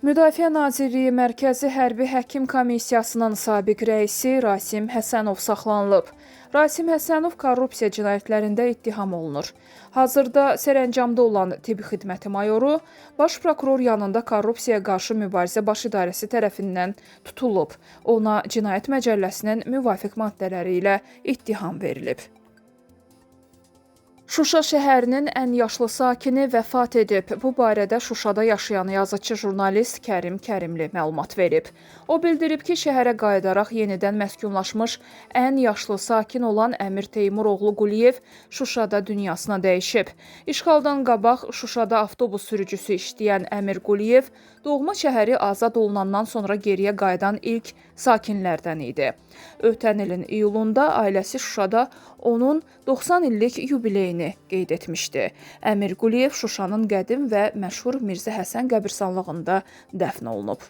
Müdafiə Nazirliyi Mərkəzi Hərbi Həkim Komissiyasının sabiq rəisi Rasim Həsənov saxlanılıb. Rasim Həsənov korrupsiya cinayətlərində ittiham olunur. Hazırda sərəncamda olan Tibb Xidməti mayoru Baş prokuror yanında Korrupsiyaya qarşı mübarizə baş idarəsi tərəfindən tutulub. Ona Cinayət Məcəlləsinin müvafiq maddələri ilə ittiham verilib. Şuşa şəhərinin ən yaşlı sakini vəfat edib. Bu barədə Şuşada yaşayan yazıçı jurnalist Kərim Kərimli məlumat verib. O bildirib ki, şəhərə qayıdaraq yenidən məskunlaşmış ən yaşlı sakin olan Əmir Teymuroğlu Quliyev Şuşada dünyasına dəyişib. İşğaldan qabaq Şuşada avtobus sürücüsü işləyən Əmir Quliyev doğma şəhəri azad olunandan sonra geriyə qayıdan ilk sakinlərdən idi. Ötən ilin iyulunda ailəsi Şuşada onun 90 illik yubileyini qeyd etmişdi. Əmir Quliyev Şuşanın qədim və məşhur Mirzə Həsən qəbirstanlığında dəfn olunub.